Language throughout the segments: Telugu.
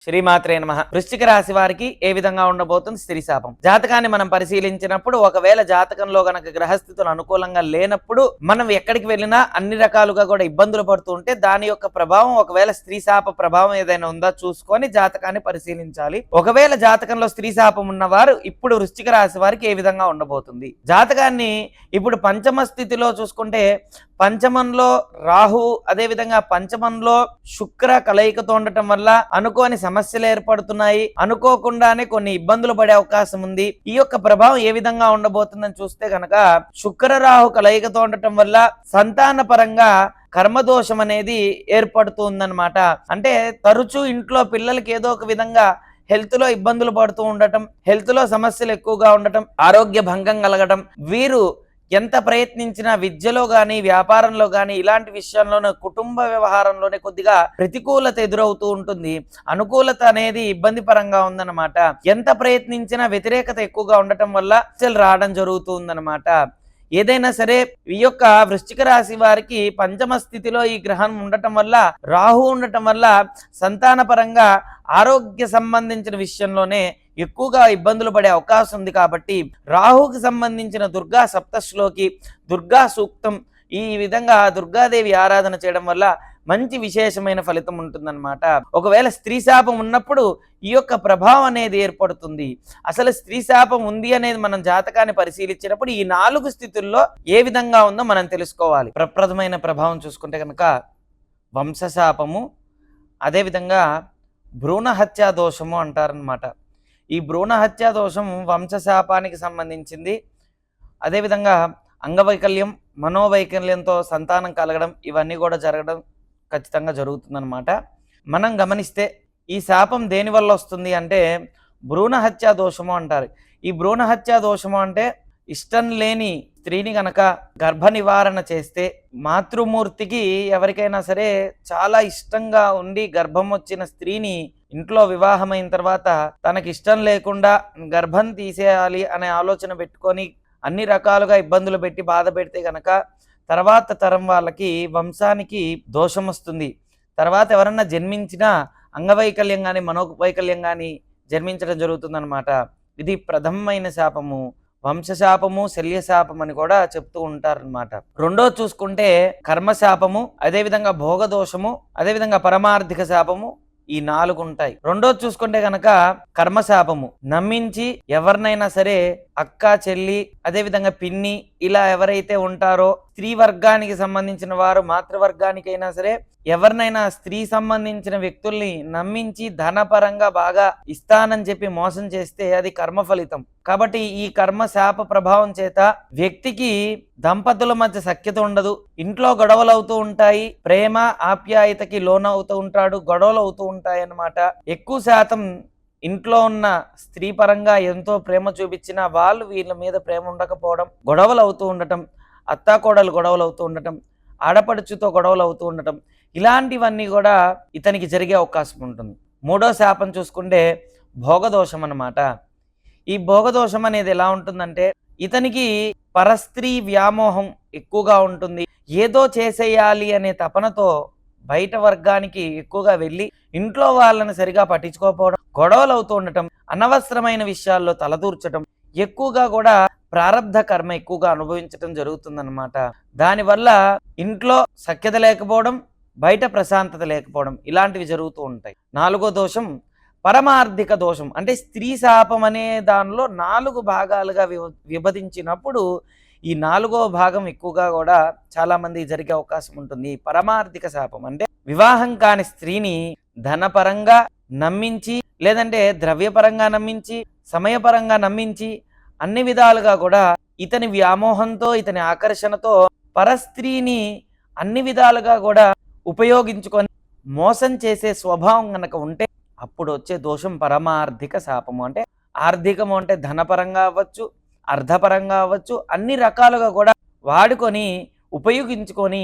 శ్రీమాత్రే నమః. వృశ్చిక రాశి వారికి ఏ విధంగా ఉండబోతుంది స్త్రీ శాపం? జాతకాన్ని మనం పరిశీలించినప్పుడు ఒకవేళ జాతకంలో గనక గ్రహస్థితులు అనుకూలంగా లేనప్పుడు మనం ఎక్కడికి వెళ్ళినా అన్ని రకాలుగా కూడా ఇబ్బందులు పడుతూ ఉంటే దాని యొక్క ప్రభావం ఒకవేళ స్త్రీ శాప ప్రభావం ఏదైనా ఉందా చూసుకొని జాతకాన్ని పరిశీలించాలి. ఒకవేళ జాతకంలో స్త్రీ శాపం ఉన్నవారు ఇప్పుడు వృశ్చిక రాశి వారికి ఏ విధంగా ఉండబోతుంది? జాతకాన్ని ఇప్పుడు పంచమ స్థితిలో చూసుకుంటే పంచమంలో రాహు, అదే విధంగా పంచమంలో శుక్ర కలయికతో ఉండటం వల్ల అనుకోని సమస్యలు ఏర్పడుతున్నాయి. అనుకోకుండానే కొన్ని ఇబ్బందులు పడే అవకాశం ఉంది. ఈ యొక్క ప్రభావం ఏ విధంగా ఉండబోతుందని చూస్తే గనక శుక్ర రాహు కలయికతో ఉండటం వల్ల సంతాన పరంగా కర్మదోషం అనేది ఏర్పడుతుందన్నమాట. అంటే తరచూ ఇంట్లో పిల్లలకి ఏదో ఒక విధంగా హెల్త్ లో ఇబ్బందులు పడుతూ ఉండటం, హెల్త్ లో సమస్యలు ఎక్కువగా ఉండటం, ఆరోగ్య భంగం కలగడం, వీరు ఎంత ప్రయత్నించినా విద్యలో గాని వ్యాపారంలో గాని ఇలాంటి విషయంలోనే కుటుంబ వ్యవహారంలోనే కొద్దిగా ప్రతికూలత ఎదురవుతూ ఉంటుంది. అనుకూలత అనేది ఇబ్బంది పరంగా ఉందన్నమాట. ఎంత ప్రయత్నించినా వ్యతిరేకత ఎక్కువగా ఉండటం వల్ల రావడం జరుగుతూ ఉందన్నమాట. ఏదైనా సరే ఈ యొక్క వృశ్చిక రాశి వారికి పంచమ స్థితిలో ఈ గ్రహం ఉండటం వల్ల, రాహు ఉండటం వల్ల సంతాన పరంగా ఆరోగ్య సంబంధించిన విషయంలోనే ఎక్కువగా ఇబ్బందులు పడే అవకాశం ఉంది. కాబట్టి రాహుకి సంబంధించిన దుర్గా సప్తశ్లోకి, దుర్గా సూక్తం, ఈ విధంగా దుర్గాదేవి ఆరాధన చేయడం వల్ల మంచి విశేషమైన ఫలితం ఉంటుందన్నమాట. ఒకవేళ స్త్రీ శాపం ఉన్నప్పుడు ఈ యొక్క ప్రభావం అనేది ఏర్పడుతుంది. అసలు స్త్రీ శాపం ఉంది అనేది మనం జాతకాన్ని పరిశీలించినప్పుడు ఈ 4 స్థితుల్లో ఏ విధంగా ఉందో మనం తెలుసుకోవాలి. ప్రప్రథమైన ప్రభావం చూసుకుంటే కనుక వంశశాపము, అదేవిధంగా భ్రూణ హత్యా దోషము అంటారనమాట. ఈ భ్రూణ హత్యా దోషం వంశశాపానికి సంబంధించింది. అదేవిధంగా అంగవైకల్యం, మనోవైకల్యంతో సంతానం కలగడం, ఇవన్నీ కూడా జరగడం ఖచ్చితంగా జరుగుతుందన్నమాట. మనం గమనిస్తే ఈ శాపం దేనివల్ల వస్తుంది అంటే భ్రూణ హత్యా దోషము అంటారు. ఈ భ్రూణ హత్యా దోషము అంటే ఇష్టం లేని స్త్రీని గనక గర్భ నివారణ చేస్తే, మాతృమూర్తికి ఎవరికైనా సరే చాలా ఇష్టంగా ఉండి గర్భం వచ్చిన స్త్రీని ఇంట్లో వివాహమైన తర్వాత తనకి ఇష్టం లేకుండా గర్భం తీసేయాలి అనే ఆలోచన పెట్టుకొని అన్ని రకాలుగా ఇబ్బందులు పెట్టి బాధ పెడితే గనక తర్వాత తరం వాళ్ళకి వంశానికి దోషం వస్తుంది. తర్వాత ఎవరన్నా జన్మించినా అంగవైకల్యం కానీ మనోవైకల్యం కానీ జన్మించడం జరుగుతుందన్నమాట. ఇది ప్రథమమైన శాపము. వంశశాపము, శల్యశాపం అని కూడా చెప్తూ ఉంటారనమాట. రెండో చూసుకుంటే కర్మశాపము, అదేవిధంగా భోగదోషము, అదేవిధంగా పరమార్థిక శాపము, ఈ 4 ఉంటాయి. రెండో చూసుకుంటే గనక కర్మశాపము, నమ్మించి ఎవరినైనా సరే అక్క, చెల్లి, అదేవిధంగా పిన్ని, ఇలా ఎవరైతే ఉంటారో స్త్రీ వర్గానికి సంబంధించిన వారు, మాతృవర్గానికైనా సరే ఎవరినైనా స్త్రీ సంబంధించిన వ్యక్తుల్ని నమ్మించి ధనపరంగా బాగా ఇస్తానని చెప్పి మోసం చేస్తే అది కర్మ ఫలితం. కాబట్టి ఈ కర్మ శాప ప్రభావం చేత వ్యక్తికి దంపతుల మధ్య సఖ్యత ఉండదు, ఇంట్లో గొడవలు అవుతూ ఉంటాయి, ప్రేమ ఆప్యాయతకి లోనవుతూ ఉంటాడు, గొడవలు అవుతూ ఉంటాయి అన్నమాట. ఎక్కువ శాతం ఇంట్లో ఉన్న స్త్రీ పరంగా ఎంతో ప్రేమ చూపించినా వాళ్ళు వీళ్ళ మీద ప్రేమ ఉండకపోవడం, గొడవలు అవుతూ ఉండటం, అత్తాకోడలు గొడవలు అవుతూ ఉండటం, ఆడపడుచుతో గొడవలు అవుతూ ఉండటం, ఇలాంటివన్నీ కూడా ఇతనికి జరిగే అవకాశం ఉంటుంది. మూడో శాపం చూసుకుంటే భోగదోషం అన్నమాట. ఈ భోగదోషం అనేది ఎలా ఉంటుందంటే ఇతనికి పరస్త్రీ వ్యామోహం ఎక్కువగా ఉంటుంది. ఏదో చేసేయాలి అనే తపనతో బయట వర్గానికి ఎక్కువగా వెళ్ళి ఇంట్లో వాళ్ళని సరిగా పట్టించుకోకపోవడం, గొడవలు అవుతూ ఉండటం, అనవసరమైన విషయాల్లో తలదూర్చడం, ఎక్కువగా కూడా ప్రారబ్ధ కర్మ ఎక్కువగా అనుభవించడం జరుగుతుందన్నమాట. దానివల్ల ఇంట్లో సఖ్యత లేకపోవడం, బయట ప్రశాంతత లేకపోవడం, ఇలాంటివి జరుగుతూ ఉంటాయి. 4వ దోషం పరమార్థిక దోషం. అంటే స్త్రీ శాపం అనే దానిలో 4 భాగాలుగా విభజించినప్పుడు ఈ 4వ భాగం ఎక్కువగా కూడా చాలా మంది జరిగే అవకాశం ఉంటుంది. పరమార్థిక శాపం అంటే వివాహం కాని స్త్రీని ధనపరంగా నమ్మించి, లేదంటే ద్రవ్యపరంగా నమ్మించి, సమయపరంగా నమ్మించి, అన్ని విధాలుగా కూడా ఇతని వ్యామోహంతో, ఇతని ఆకర్షణతో పరస్త్రీని అన్ని విధాలుగా కూడా ఉపయోగించుకొని మోసం చేసే స్వభావం గనక ఉంటే అప్పుడు వచ్చే దోషం పరమార్థిక శాపము. అంటే ఆర్థికము అంటే ధనపరంగా అవ్వచ్చు, అర్ధపరంగా అవ్వచ్చు, అన్ని రకాలుగా కూడా వాడుకొని ఉపయోగించుకొని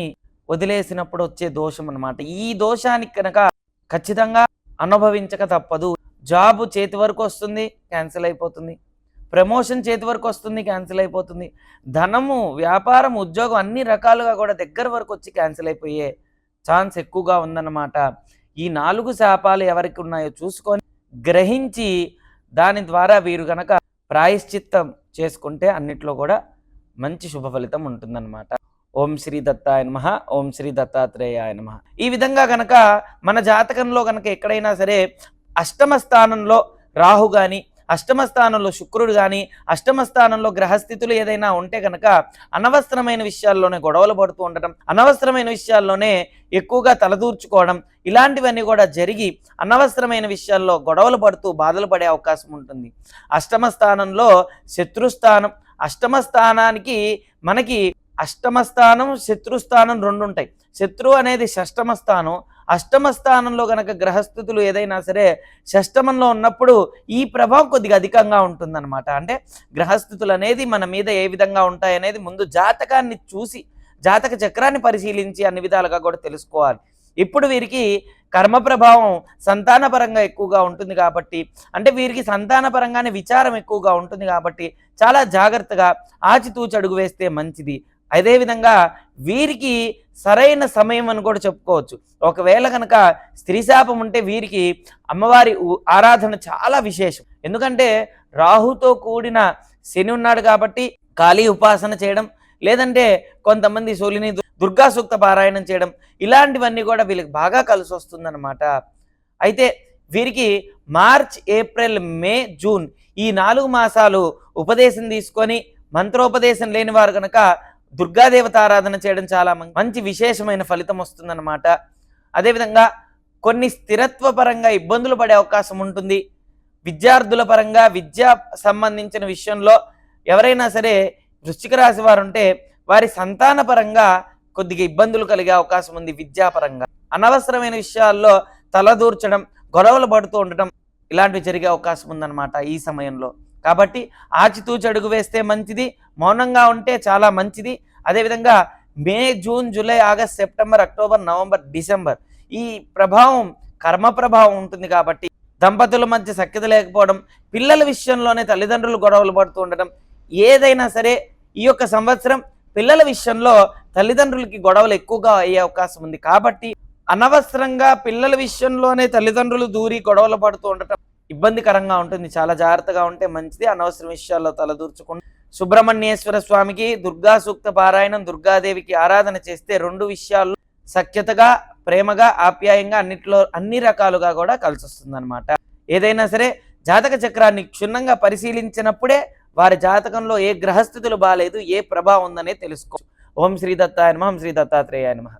వదిలేసినప్పుడు వచ్చే దోషం అన్నమాట. ఈ దోషానికి కనుక ఖచ్చితంగా అనుభవించక తప్పదు. జాబు చేతి వరకు వస్తుంది, క్యాన్సిల్ అయిపోతుంది. ప్రమోషన్ చేతి వరకు వస్తుంది, క్యాన్సిల్ అయిపోతుంది. ధనము, వ్యాపారం, ఉద్యోగం అన్ని రకాలుగా కూడా దగ్గర వరకు వచ్చి క్యాన్సిల్ అయిపోయే ఛాన్స్ ఎక్కువగా ఉందన్నమాట. ఈ 4 శాపాలు ఎవరికి ఉన్నాయో చూసుకొని గ్రహించి దాని ద్వారా వీరు గనక ప్రాయశ్చిత్తం చేసుకుంటే అన్నిట్లో కూడా మంచి శుభ ఫలితం ఉంటుందన్నమాట. ఓం శ్రీ దత్తాయ నమః. ఓం శ్రీ దత్తాత్రేయాయ నమః. ఈ విధంగా గనక మన జాతకంలో గనక ఎక్కడైనా సరే అష్టమ స్థానంలో రాహు గాని, అష్టమ స్థానంలో శుక్రుడు గాని, అష్టమ స్థానంలో గ్రహస్థితులు ఏదైనా ఉంటే కనుక అనవసరమైన విషయాల్లోనే గొడవలు పడుతూ ఉండటం, అనవసరమైన విషయాల్లోనే ఎక్కువగా తలదూర్చుకోవడం, ఇలాంటివన్నీ కూడా జరిగి అనవసరమైన విషయాల్లో గొడవలు పడుతూ బాధలు పడే అవకాశం ఉంటుంది. అష్టమ స్థానంలో శత్రుస్థానం, అష్టమ స్థానానికి మనకి అష్టమ స్థానం శత్రుస్థానం రెండు ఉంటాయి. శత్రువు అనేది షష్టమ స్థానం. అష్టమ స్థానంలో గనక గ్రహస్థితులు ఏదైనా సరే షష్టమంలో ఉన్నప్పుడు ఈ ప్రభావం కొద్దిగా అధికంగా ఉంటుందన్నమాట. అంటే గ్రహస్థితులు అనేది మన మీద ఏ విధంగా ఉంటాయనేది ముందు జాతకాన్ని చూసి, జాతక చక్రాన్ని పరిశీలించి అన్ని విధాలుగా కూడా తెలుసుకోవాలి. ఇప్పుడు వీరికి కర్మ ప్రభావం సంతానపరంగా ఎక్కువగా ఉంటుంది కాబట్టి, అంటే వీరికి సంతానపరంగానే విచారం ఎక్కువగా ఉంటుంది కాబట్టి చాలా జాగ్రత్తగా ఆచితూచి అడుగు వేస్తే మంచిది. అదేవిధంగా వీరికి సరైన సమయం అని కూడా చెప్పుకోవచ్చు. ఒకవేళ కనుక స్త్రీ శాపం ఉంటే వీరికి అమ్మవారి ఆరాధన చాలా విశేషం. ఎందుకంటే రాహుతో కూడిన శని ఉన్నాడు కాబట్టి కాళీ ఉపాసన చేయడం, లేదంటే కొంతమంది సోలిని దుర్గా సూక్త పారాయణం చేయడం, ఇలాంటివన్నీ కూడా వీళ్ళకి బాగా కలిసి వస్తుందన్నమాట. అయితే వీరికి మార్చ్, ఏప్రిల్, మే, జూన్ ఈ 4 మాసాలు ఉపదేశం తీసుకొని మంత్రోపదేశం లేని వారు కనుక దుర్గాదేవత ఆరాధన చేయడం చాలా మంచి విశేషమైన ఫలితం వస్తుందన్నమాట. అదేవిధంగా కొన్ని స్థిరత్వ పరంగా ఇబ్బందులు పడే అవకాశం ఉంటుంది. విద్యార్థుల పరంగా విద్యా సంబంధించిన విషయంలో ఎవరైనా సరే వృశ్చిక రాశి వారు ఉంటే వారి సంతాన పరంగా కొద్దిగా ఇబ్బందులు కలిగే అవకాశం ఉంది. విద్యాపరంగా అనవసరమైన విషయాల్లో తలదూర్చడం, గొడవలు పడుతూ ఉండటం ఇలాంటివి జరిగే అవకాశం ఉందన్నమాట ఈ సమయంలో. కాబట్టి ఆచితూచి అడుగు వేస్తే మంచిది, మౌనంగా ఉంటే చాలా మంచిది. అదేవిధంగా May, June, July, August, September, October, November, December ఈ ప్రభావం కర్మ ప్రభావం ఉంటుంది కాబట్టి దంపతుల మధ్య సఖ్యత లేకపోవడం, పిల్లల విషయంలోనే తల్లిదండ్రులు గొడవలు పడుతూ ఉండటం, ఏదైనా సరే ఈ యొక్క సంవత్సరం పిల్లల విషయంలో తల్లిదండ్రులకి గొడవలు ఎక్కువగా అయ్యే అవకాశం ఉంది. కాబట్టి అనవసరంగా పిల్లల విషయంలోనే తల్లిదండ్రులు దూరి గొడవలు పడుతూ ఉండటం ఇబ్బందికరంగా ఉంటుంది. చాలా జాగ్రత్తగా ఉంటే మంచిది. అనవసర విషయాల్లో తలదూర్చకుండా సుబ్రహ్మణ్యేశ్వర స్వామికి దుర్గా సూక్త పారాయణం, దుర్గాదేవికి ఆరాధన చేస్తే 2 విషయాల్లో సఖ్యతగా, ప్రేమగా, ఆప్యాయంగా అన్నిట్లో అన్ని రకాలుగా కూడా కలిసి వస్తుంది అనమాట. ఏదైనా సరే జాతక చక్రాన్ని క్షుణ్ణంగా పరిశీలించినప్పుడే వారి జాతకంలో ఏ గ్రహస్థితులు బాలేదు, ఏ ప్రభావం ఉందనే తెలుసుకోవచ్చు. ఓం శ్రీ దత్తాయ నమః. ఓం శ్రీ దత్తాత్రేయాయ నమః.